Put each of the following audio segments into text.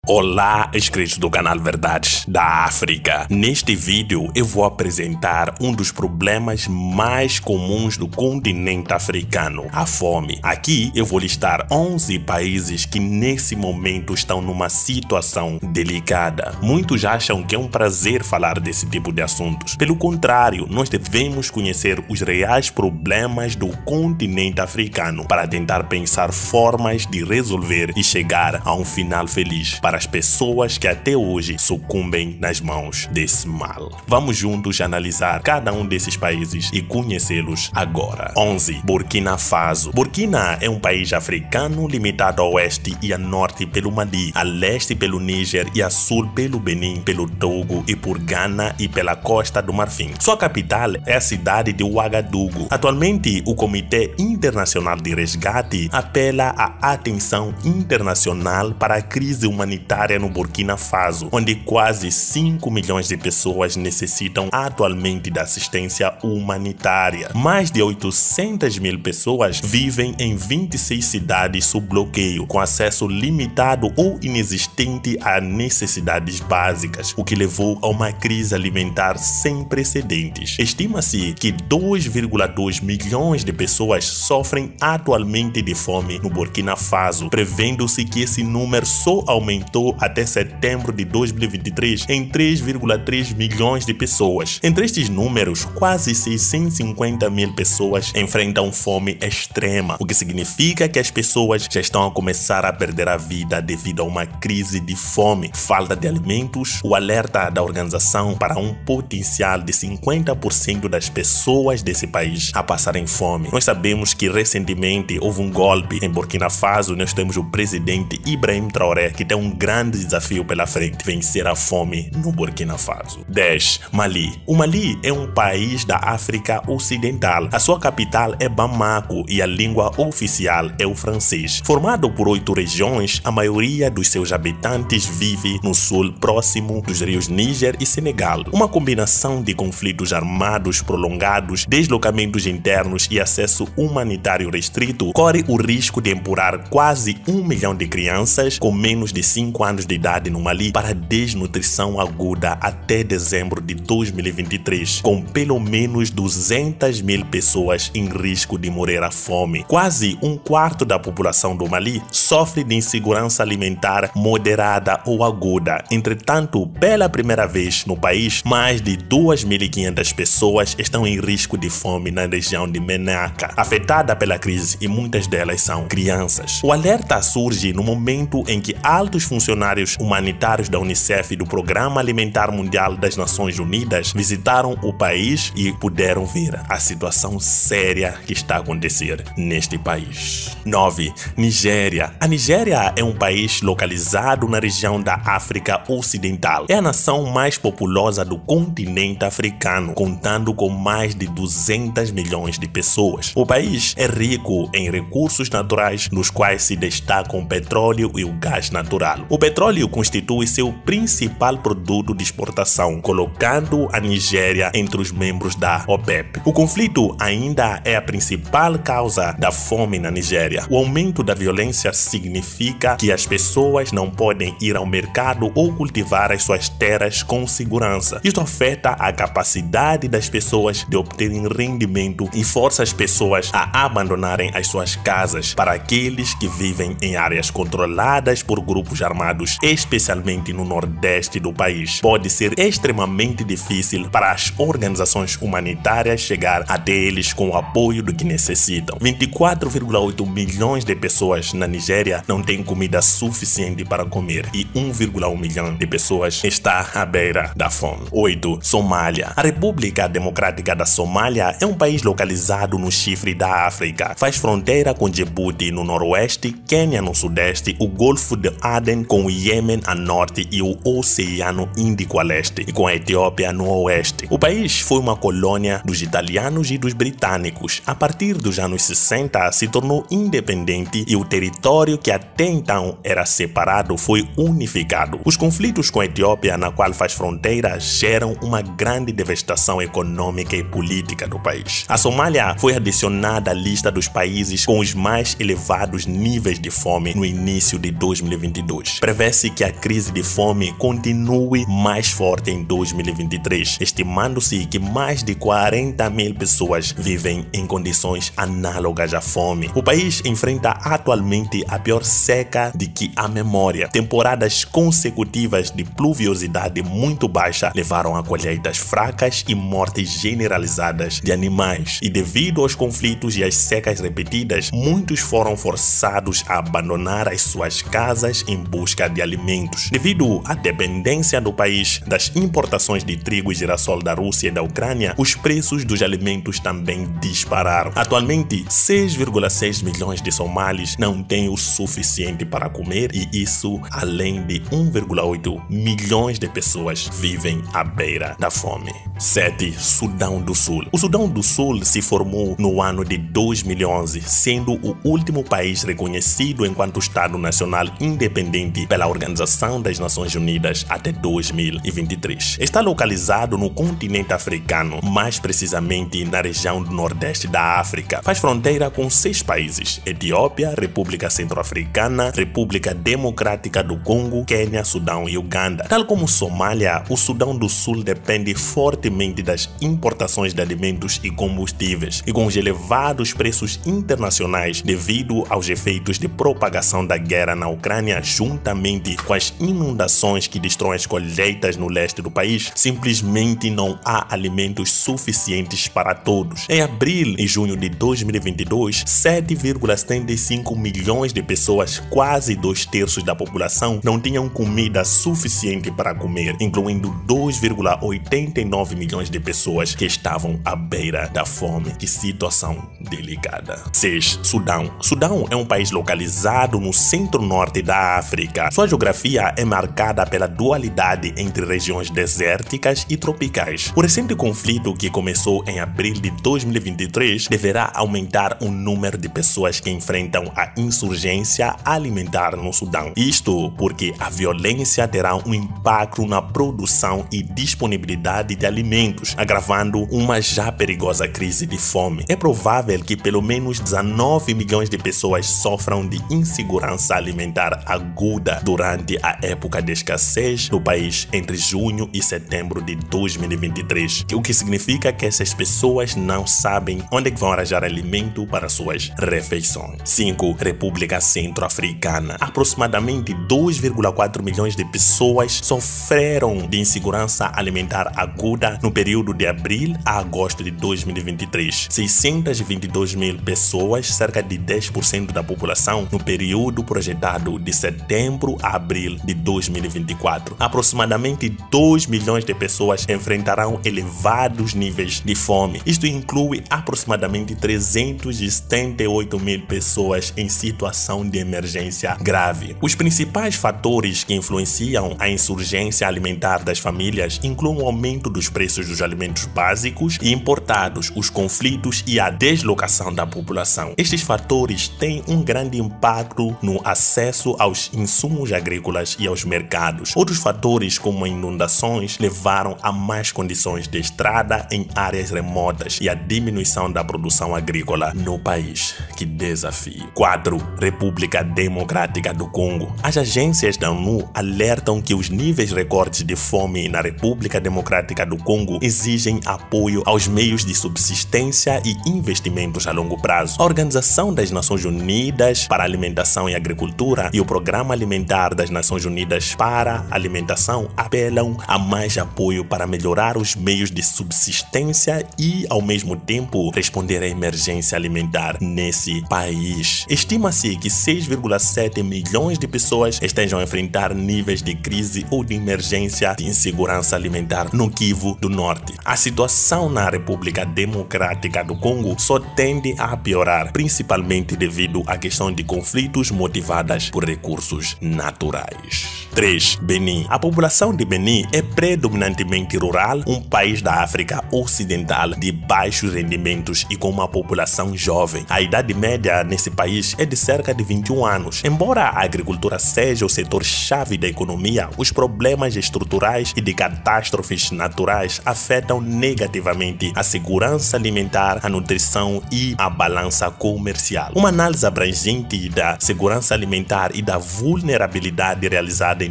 Olá, inscritos do canal Verdades da África. Neste vídeo eu vou apresentar um dos problemas mais comuns do continente africano, a fome. Aqui eu vou listar 11 países que nesse momento estão numa situação delicada. Muitos acham que é um prazer falar desse tipo de assuntos. Pelo contrário, nós devemos conhecer os reais problemas do continente africano para tentar pensar formas de resolver e chegar a um final feliz para as pessoas que até hoje sucumbem nas mãos desse mal. Vamos juntos analisar cada um desses países e conhecê-los agora. 11. Burkina Faso. Burkina é um país africano limitado a oeste e a norte pelo Mali, a leste pelo Níger e a sul pelo Benin, pelo Togo e por Ghana e pela Costa do Marfim. Sua capital é a cidade de Ouagadougou. Atualmente, o Comitê Internacional de Resgate apela à atenção internacional para a crise humanitária no Burkina Faso, onde quase 5 milhões de pessoas necessitam atualmente de assistência humanitária. Mais de 800 mil pessoas vivem em 26 cidades sob bloqueio, com acesso limitado ou inexistente a necessidades básicas, o que levou a uma crise alimentar sem precedentes. Estima-se que 2,2 milhões de pessoas sofrem atualmente de fome no Burkina Faso, prevendo-se que esse número só aumentou até setembro de 2023 em 3,3 milhões de pessoas. Entre estes números, quase 650 mil pessoas enfrentam fome extrema, o que significa que as pessoas já estão a começar a perder a vida devido a uma crise de fome, falta de alimentos. O alerta da organização para um potencial de 50% das pessoas desse país a passarem fome. Nós sabemos que recentemente houve um golpe em Burkina Faso. Nós temos o presidente Ibrahim Traoré, que tem um grande desafio pela frente: vencer a fome no Burkina Faso. 10. Mali. O Mali é um país da África Ocidental. A sua capital é Bamako e a língua oficial é o francês. Formado por 8 regiões, a maioria dos seus habitantes vive no sul, próximo dos rios Níger e Senegal. Uma combinação de conflitos armados prolongados, deslocamentos internos e acesso humanitário restrito corre o risco de empurrar quase 1 milhão de crianças com menos de 5 anos de idade no Mali para desnutrição aguda até dezembro de 2023, com pelo menos 200 mil pessoas em risco de morrer à fome. Quase um quarto da população do Mali sofre de insegurança alimentar moderada ou aguda. Entretanto, pela primeira vez no país, mais de 2.500 pessoas estão em risco de fome na região de Menaka, afetada pela crise, e muitas delas são crianças. O alerta surge no momento em que altos funcionários humanitários da Unicef e do Programa Alimentar Mundial das Nações Unidas visitaram o país e puderam ver a situação séria que está a acontecer neste país. 9. Nigéria. A Nigéria é um país localizado na região da África Ocidental. É a nação mais populosa do continente africano, contando com mais de 200 milhões de pessoas. O país é rico em recursos naturais, nos quais se destacam o petróleo e o gás natural. O petróleo constitui seu principal produto de exportação, colocando a Nigéria entre os membros da OPEP. O conflito ainda é a principal causa da fome na Nigéria. O aumento da violência significa que as pessoas não podem ir ao mercado ou cultivar as suas terras com segurança. Isto afeta a capacidade das pessoas de obterem rendimento e força as pessoas a abandonarem as suas casas. Para aqueles que vivem em áreas controladas por grupos armados, especialmente no nordeste do país, pode ser extremamente difícil para as organizações humanitárias chegar até eles com o apoio do que necessitam. 24,8 milhões de pessoas na Nigéria não têm comida suficiente para comer e 1,1 milhão de pessoas está à beira da fome. 8. Somália. A República Democrática da Somália é um país localizado no chifre da África. Faz fronteira com Djibouti no noroeste, Quênia no sudeste, o Golfo de Aden com o Iêmen a norte e o Oceano Índico a leste, e com a Etiópia no oeste. O país foi uma colônia dos italianos e dos britânicos. A partir dos anos 60, se tornou independente e o território que até então era separado foi unificado. Os conflitos com a Etiópia, na qual faz fronteira, geram uma grande devastação econômica e política do país. A Somália foi adicionada à lista dos países com os mais elevados níveis de fome no início de 2022. país. Prevê-se que a crise de fome continue mais forte em 2023, estimando-se que mais de 40 mil pessoas vivem em condições análogas à fome. O país enfrenta atualmente a pior seca de que há memória. Temporadas consecutivas de pluviosidade muito baixa levaram a colheitas fracas e mortes generalizadas de animais. E devido aos conflitos e às secas repetidas, muitos foram forçados a abandonar as suas casas em busca de alimentos. Devido à dependência do país das importações de trigo e girassol da Rússia e da Ucrânia, os preços dos alimentos também dispararam. Atualmente, 6,6 milhões de somalis não têm o suficiente para comer, e isso além de 1,8 milhões de pessoas vivem à beira da fome. 7. Sudão do Sul. O Sudão do Sul se formou no ano de 2011, sendo o último país reconhecido enquanto Estado Nacional Independente pela Organização das Nações Unidas até 2023. Está localizado no continente africano, mais precisamente na região do nordeste da África. Faz fronteira com 6 países: Etiópia, República Centro-Africana, República Democrática do Congo, Quênia, Sudão e Uganda. Tal como Somália, o Sudão do Sul depende fortemente das importações de alimentos e combustíveis, e com os elevados preços internacionais devido aos efeitos de propagação da guerra na Ucrânia, juntamente com as inundações que destroem as colheitas no leste do país, simplesmente não há alimentos suficientes para todos. Em abril e junho de 2022, 7,75 milhões de pessoas, quase 2/3 da população, não tinham comida suficiente para comer, incluindo 2,89 milhões de pessoas que estavam à beira da fome. Que situação delicada. 6. Sudão. Sudão é um país localizado no centro-norte da África. Sua geografia é marcada pela dualidade entre regiões desérticas e tropicais. O recente conflito, que começou em abril de 2023, deverá aumentar o número de pessoas que enfrentam a insurgência alimentar no Sudão. Isto porque a violência terá um impacto na produção e disponibilidade de alimentos, agravando uma já perigosa crise de fome. É provável que pelo menos 19 milhões de pessoas sofram de insegurança alimentar aguda durante a época de escassez do país entre junho e setembro de 2023, o que significa que essas pessoas não sabem onde vão arranjar alimento para suas refeições. 5. República Centro-Africana. Aproximadamente 2,4 milhões de pessoas sofreram de insegurança alimentar aguda no período de abril a agosto de 2023. 622 mil pessoas, cerca de 10% da população, no período projetado de setembro a abril de 2024. Aproximadamente 2 milhões de pessoas enfrentarão elevados níveis de fome. Isto inclui aproximadamente 378 mil pessoas em situação de emergência grave. Os principais fatores que influenciam a insurgência alimentar das famílias incluem o aumento dos preços dos alimentos básicos e importados, os conflitos e a deslocação da população. Estes fatores têm um grande impacto no acesso aos insumos agrícolas e aos mercados. Outros fatores, como inundações, levaram a más condições de estrada em áreas remotas e a diminuição da produção agrícola no país. Que desafio. 4. República Democrática do Congo. As agências da ONU alertam que os níveis recordes de fome na República Democrática do Congo exigem apoio aos meios de subsistência e investimentos a longo prazo. A Organização das Nações Unidas para a Alimentação e Agricultura e o Programa Alimentar das Nações Unidas para a Alimentação apelam a mais apoio para melhorar os meios de subsistência e, ao mesmo tempo, responder à emergência alimentar nesse país. Estima-se que 6,7 milhões de pessoas estejam a enfrentar níveis de crise ou de emergência de insegurança alimentar no Kivu do Norte. A situação na República Democrática do Congo só tende a piorar, principalmente devido à questão de conflitos motivadas por recursos naturais. 3. Benin. A população de Benin é predominantemente rural, um país da África Ocidental de baixos rendimentos e com uma população jovem. A idade média nesse país é de cerca de 21 anos. Embora a agricultura seja o setor-chave da economia, os problemas estruturais e de catástrofes naturais problemas afetam negativamente a segurança alimentar, a nutrição e a balança comercial. Uma análise abrangente da segurança alimentar e da vulnerabilidade realizada em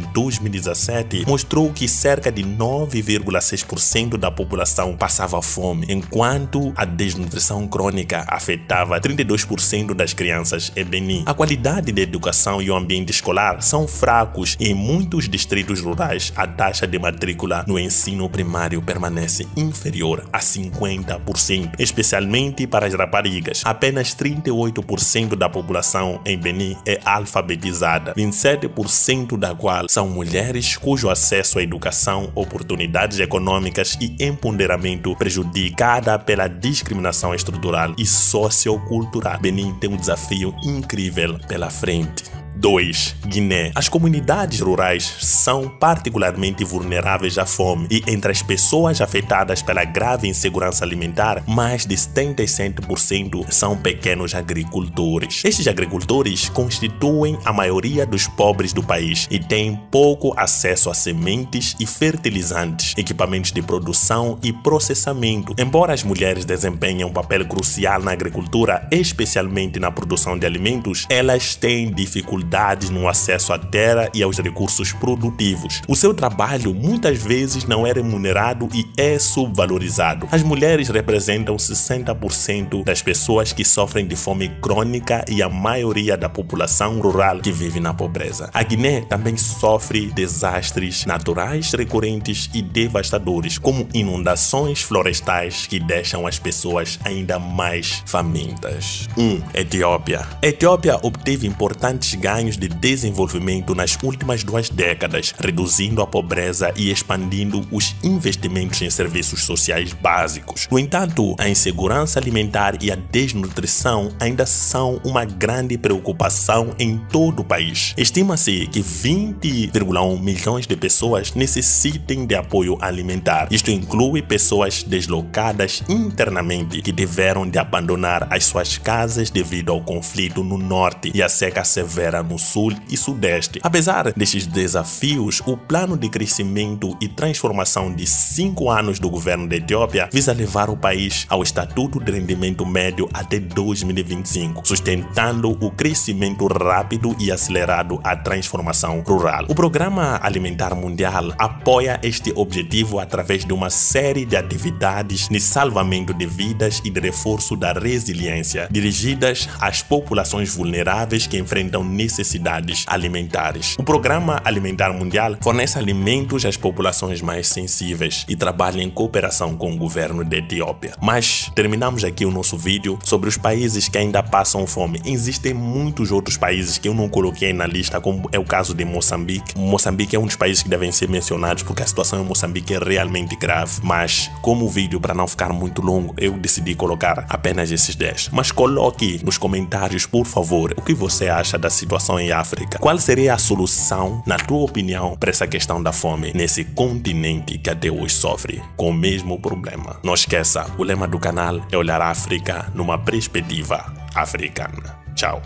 2017 mostrou que cerca de 9,6% da população passava fome, enquanto a desnutrição crônica afetava 32% das crianças em Benin. A qualidade da educação e o ambiente escolar são fracos e em muitos distritos rurais a taxa de matrícula no ensino primário permanece inferior a 50%, especialmente para as raparigas. Apenas 38% da população em Benin é alfabetizada, 27% da qual são mulheres cujo acesso à educação, oportunidades econômicas e empoderamento prejudicada pela discriminação estrutural e sociocultural. Benin tem um desafio incrível pela frente. 2. Guiné. As comunidades rurais são particularmente vulneráveis à fome e entre as pessoas afetadas pela grave insegurança alimentar, mais de 77% são pequenos agricultores. Estes agricultores constituem a maioria dos pobres do país e têm pouco acesso a sementes e fertilizantes, equipamentos de produção e processamento. Embora as mulheres desempenhem um papel crucial na agricultura, especialmente na produção de alimentos, elas têm dificuldades no acesso à terra e aos recursos produtivos. O seu trabalho muitas vezes não é remunerado e é subvalorizado. As mulheres representam 60% das pessoas que sofrem de fome crônica e a maioria da população rural que vive na pobreza. A Guiné também sofre desastres naturais recorrentes e devastadores, como inundações florestais que deixam as pessoas ainda mais famintas. 1. Etiópia. A Etiópia obteve importantes ganhos de desenvolvimento nas últimas 2 décadas, reduzindo a pobreza e expandindo os investimentos em serviços sociais básicos. No entanto, a insegurança alimentar e a desnutrição ainda são uma grande preocupação em todo o país. Estima-se que 20,1 milhões de pessoas necessitem de apoio alimentar. Isto inclui pessoas deslocadas internamente que tiveram de abandonar as suas casas devido ao conflito no norte e a seca severa no sul e sudeste. Apesar destes desafios, o plano de crescimento e transformação de 5 anos do governo da Etiópia visa levar o país ao estatuto de rendimento médio até 2025, sustentando o crescimento rápido e acelerado à transformação rural. O Programa Alimentar Mundial apoia este objetivo através de uma série de atividades de salvamento de vidas e de reforço da resiliência, dirigidas às populações vulneráveis que enfrentam necessidades alimentares. O Programa Alimentar Mundial fornece alimentos às populações mais sensíveis e trabalha em cooperação com o governo da Etiópia. Mas terminamos aqui o nosso vídeo sobre os países que ainda passam fome. Existem muitos outros países que eu não coloquei na lista, como é o caso de Moçambique. Moçambique é um dos países que devem ser mencionados porque a situação em Moçambique é realmente grave. Mas como o vídeo, para não ficar muito longo, eu decidi colocar apenas esses 10. Mas coloque nos comentários, por favor, o que você acha da situação em África. Qual seria a solução, na tua opinião, para essa questão da fome nesse continente que até hoje sofre com o mesmo problema? Não esqueça, o lema do canal é olhar a África numa perspectiva africana. Tchau.